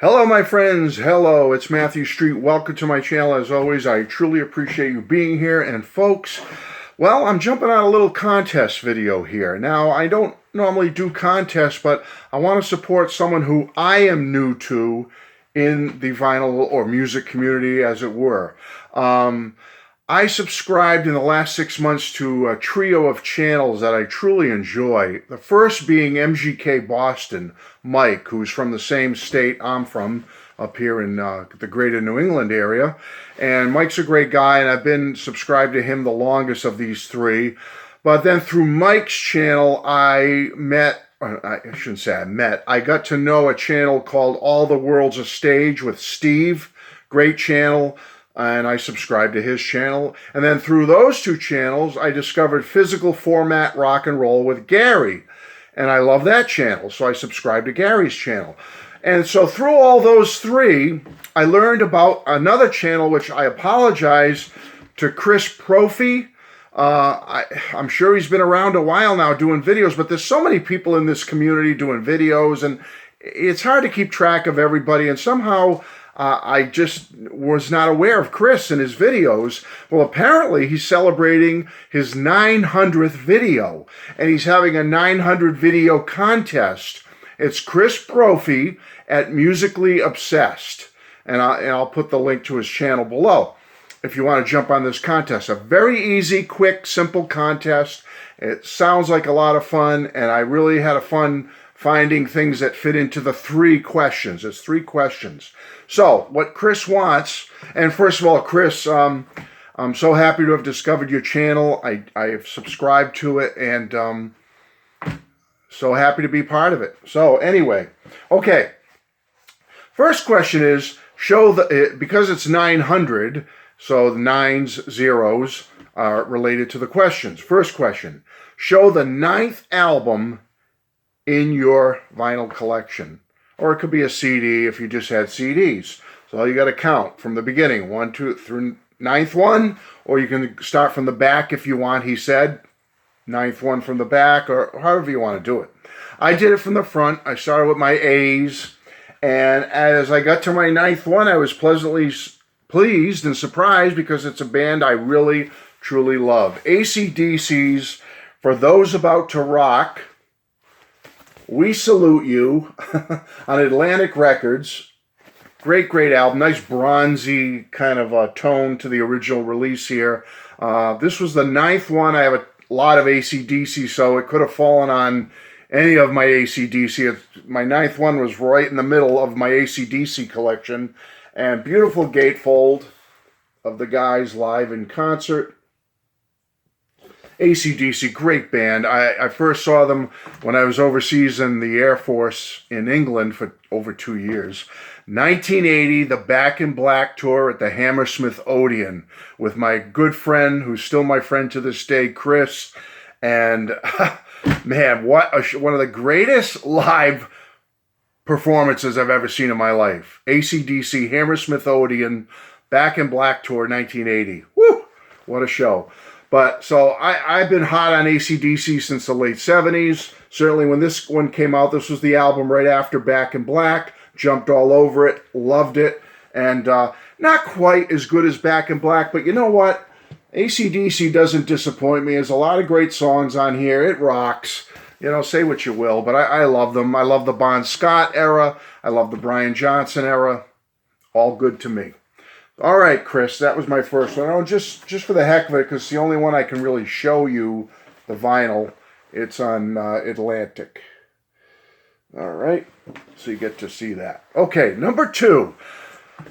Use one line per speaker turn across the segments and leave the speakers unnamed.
Hello, my friends. Hello, it's Matthew Street. Welcome to my channel. As always, I truly appreciate you being here. And folks, well, I'm jumping on a little contest video here. Now, I don't normally do contests, but I want to support someone who I am new to in the vinyl or music community, as it were. I subscribed in the last 6 months to a trio of channels that I truly enjoy. The first being MGK Boston, Mike, who's from the same state I'm from, up here in the greater New England area. And Mike's a great guy, and I've been subscribed to him the longest of these three. But then through Mike's channel, I shouldn't say I met, I got to know a channel called All the World's a Stage with Steve. Great channel. And I subscribed to his channel. And then through those two channels, I discovered Physical Format Rock and Roll with Gary. And I love that channel, so I subscribed to Gary's channel. And so through all those three, I learned about another channel, which I apologize to Chris Propfe. I'm sure he's been around a while now doing videos, but there's so many people in this community doing videos, and it's hard to keep track of everybody. And somehow I just was not aware of Chris and his videos. Well, apparently he's celebrating his 900th video, and he's having a 900 video contest. It's Chris Propfe at Musically Obsessed, and I'll put the link to his channel below if you want to jump on this contest. A very easy, quick, simple contest. It sounds like a lot of fun, and I really had a fun finding things that fit into the three questions. It's three questions. So, what Chris wants, and first of all, Chris, I'm so happy to have discovered your channel. I have subscribed to it, and so happy to be part of it. So, anyway, okay. First question is, because it's 900, so the nines, zeros are related to the questions. First question, show the 9th album in your vinyl collection. Or it could be a CD if you just had CDs. So you got to count from the beginning, 1, 2, through 9th one, or you can start from the back if you want, he said. 9th one from the back, or however you want to do it. I did it from the front. I started with my A's, and as I got to my 9th one, I was pleasantly pleased and surprised because it's a band I really, truly love. AC/DC's For Those About to Rock. We Salute You on Atlantic Records. Great, great album. Nice bronzy kind of a tone to the original release here. This was the 9th one. I have a lot of AC/DC, so it could have fallen on any of my AC/DC. My 9th one was right in the middle of my AC/DC collection. And beautiful gatefold of the guys live in concert. AC/DC, great band. I first saw them when I was overseas in the Air Force in England for over 2 years. 1980, the Back in Black tour at the Hammersmith Odeon with my good friend, who's still my friend to this day, Chris. And man, one of the greatest live performances I've ever seen in my life. AC/DC, Hammersmith Odeon, Back in Black tour, 1980. Woo! What a show. But so I've been hot on AC/DC since the late 70s. Certainly when this one came out, this was the album right after Back in Black. Jumped all over it, loved it. And not quite as good as Back in Black, but you know what? AC/DC doesn't disappoint me. There's a lot of great songs on here. It rocks. You know, say what you will, but I love them. I love the Bon Scott era. I love the Brian Johnson era. All good to me. All right, Chris, that was my first one. Oh, just for the heck of it, because it's the only one I can really show you the vinyl. It's on Atlantic. All right, so you get to see that. Okay, number 2.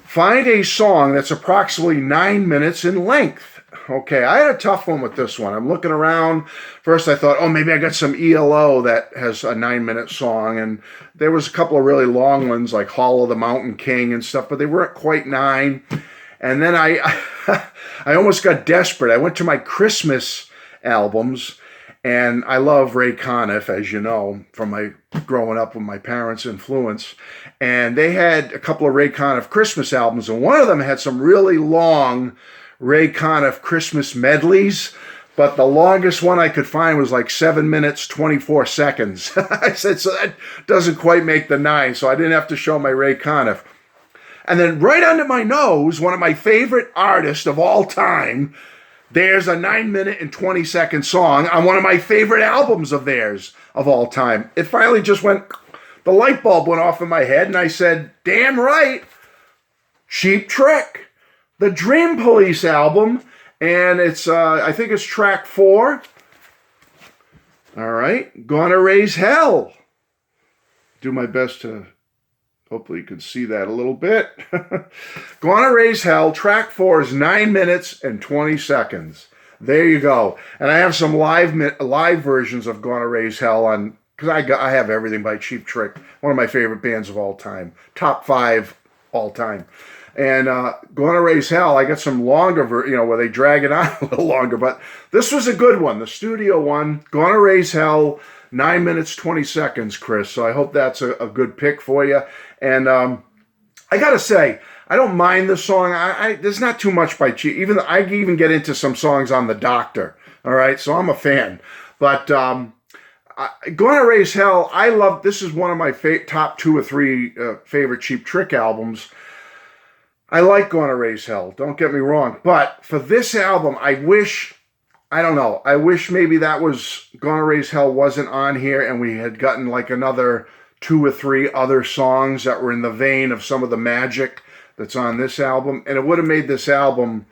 Find a song that's approximately 9 minutes in length. Okay, I had a tough one with this one. I'm looking around. First, I thought, oh, maybe I got some ELO that has a 9-minute song. And there was a couple of really long ones like Hall of the Mountain King and stuff, but they weren't quite 9. And then I almost got desperate. I went to my Christmas albums, and I love Ray Conniff, as you know, from my growing up with my parents' influence. And they had a couple of Ray Conniff Christmas albums, and one of them had some really long Ray Conniff Christmas medleys But the longest one I could find was like 7 minutes, 24 seconds. I said, so that doesn't quite make the 9, so I didn't have to show my Ray Conniff. And then right under my nose, one of my favorite artists of all time, there's a 9 minute and 20-second song on one of my favorite albums of theirs of all time. It finally just went, the light bulb went off in my head, and I said, damn right, Cheap Trick, the Dream Police album. And it's, I think it's track 4. All right. Gonna Raise Hell. Do my best to, hopefully you can see that a little bit. Gonna Raise Hell. Track 4 is 9 minutes and 20 seconds. There you go. And I have some live versions of Gonna Raise Hell on, because I have everything by Cheap Trick. One of my favorite bands of all time. Top 5 all time. And Gonna Raise Hell, I got some longer, where they drag it on a little longer. But this was a good one, the studio one. Gonna Raise Hell, 9 minutes, 20 seconds, Chris. So I hope that's a good pick for you. And I got to say, I don't mind the song. There's not too much by Cheap. I even get into some songs on The Doctor. All right, so I'm a fan. But Gonna Raise Hell, I love. This is one of my top 2 or 3 favorite Cheap Trick albums. I like Gonna Raise Hell, don't get me wrong. But for this album, I wish maybe that was, Gonna Raise Hell wasn't on here and we had gotten like another 2 or 3 other songs that were in the vein of some of the magic that's on this album. And it would have made this album,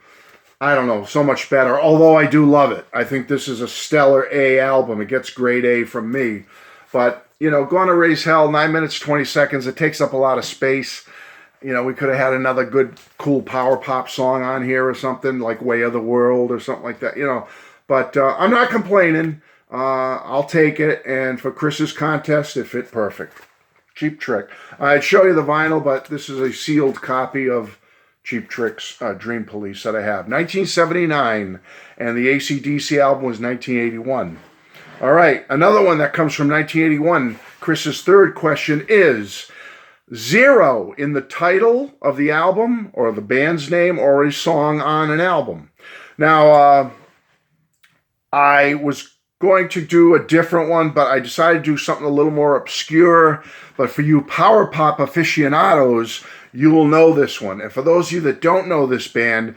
I don't know, so much better. Although I do love it. I think this is a stellar A album. It gets grade A from me. But, Gonna Raise Hell, 9 minutes, 20 seconds. It takes up a lot of space. We could have had another good, cool power pop song on here or something, like Way of the World or something like that, But I'm not complaining. I'll take it. And for Chris's contest, it fit perfect. Cheap Trick. I'd show you the vinyl, but this is a sealed copy of Cheap Trick's Dream Police that I have. 1979. And the AC/DC album was 1981. All right. Another one that comes from 1981. Chris's third question is 0 in the title of the album or the band's name or a song on an album. Now, I was going to do a different one, but I decided to do something a little more obscure. But for you power pop aficionados, you will know this one. And for those of you that don't know this band,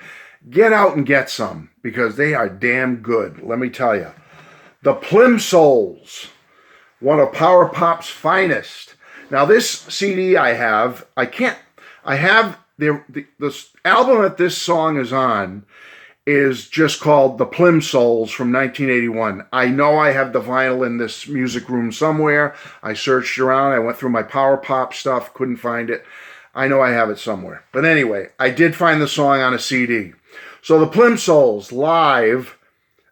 get out and get some because they are damn good. Let me tell you. The Plimsouls, one of power pop's finest. Now, this CD I have the album that this song is on is just called The Plimsouls from 1981. I know I have the vinyl in this music room somewhere. I searched around. I went through my power pop stuff, couldn't find it. I know I have it somewhere. But anyway, I did find the song on a CD. So The Plimsouls, live,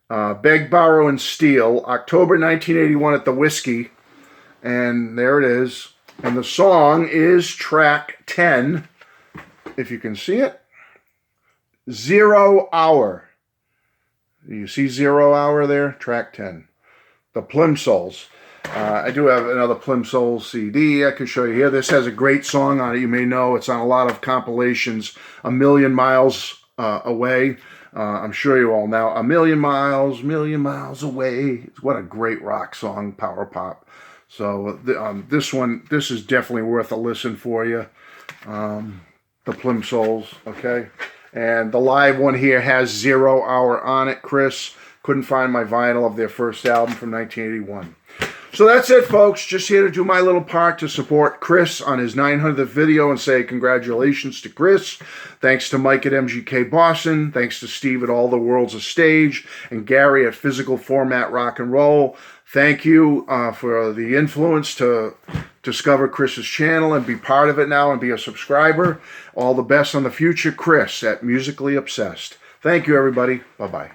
Beg, Borrow, and Steal, October 1981 at the Whiskey. And there it is. And the song is track 10, if you can see it. 0 Hour. You see 0 Hour there? Track 10. The Plimsouls. I do have another Plimsouls CD I can show you here. This has a great song on it. You may know it's on a lot of compilations. A Million Miles Away. I'm sure you all know. A million miles away. What a great rock song, power pop. So this is definitely worth a listen for you. The Plimsouls, okay? And the live one here has 0 Hour on it, Chris. Couldn't find my vinyl of their first album from 1981. So that's it, folks. Just here to do my little part to support Chris on his 900th video and say congratulations to Chris. Thanks to Mike at MGK Boston. Thanks to Steve at All the World's a Stage. And Gary at Physical Format Rock and Roll. Thank you for the influence to discover Chris's channel and be part of it now and be a subscriber. All the best on the future, Chris at Musically Obsessed. Thank you, everybody. Bye-bye.